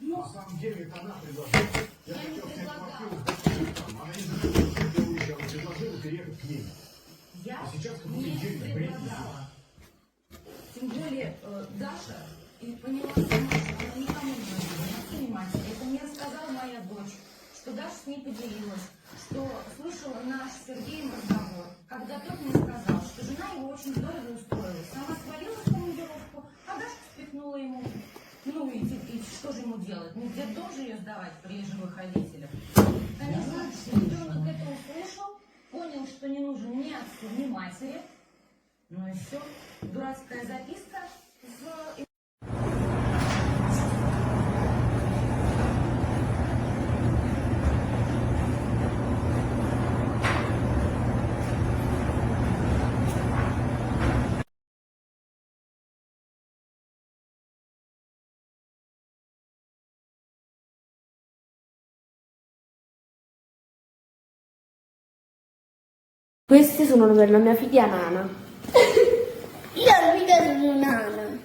На Ну, самом деле, это она предложила. Я я не хотел снять квартиру, предлагала. там. Она не захотела, чтобы я уезжал. Предложила переехать к ней. Я А сейчас как не будто денег бред несет. предлагала. Тем более Даша и поняла сама, что она никому не будет заниматься. Это мне рассказала моя дочь, что Даша с ней поделилась, что слышала наш с Сергеем разговор, когда тот мне сказал, что жена его очень здорово устроилась. Сама свалилась в командировку, а Даша спихнула ему. Ну и что же ему делать? Ну где должен ее сдавать при живых родителях? Конечно, ребенок это услышал, понял, что не нужен ни отцу, ни матери. Ну и все. Дурацкая записка в... Queste sono per la mia figlia Nana. Io mica sono nana.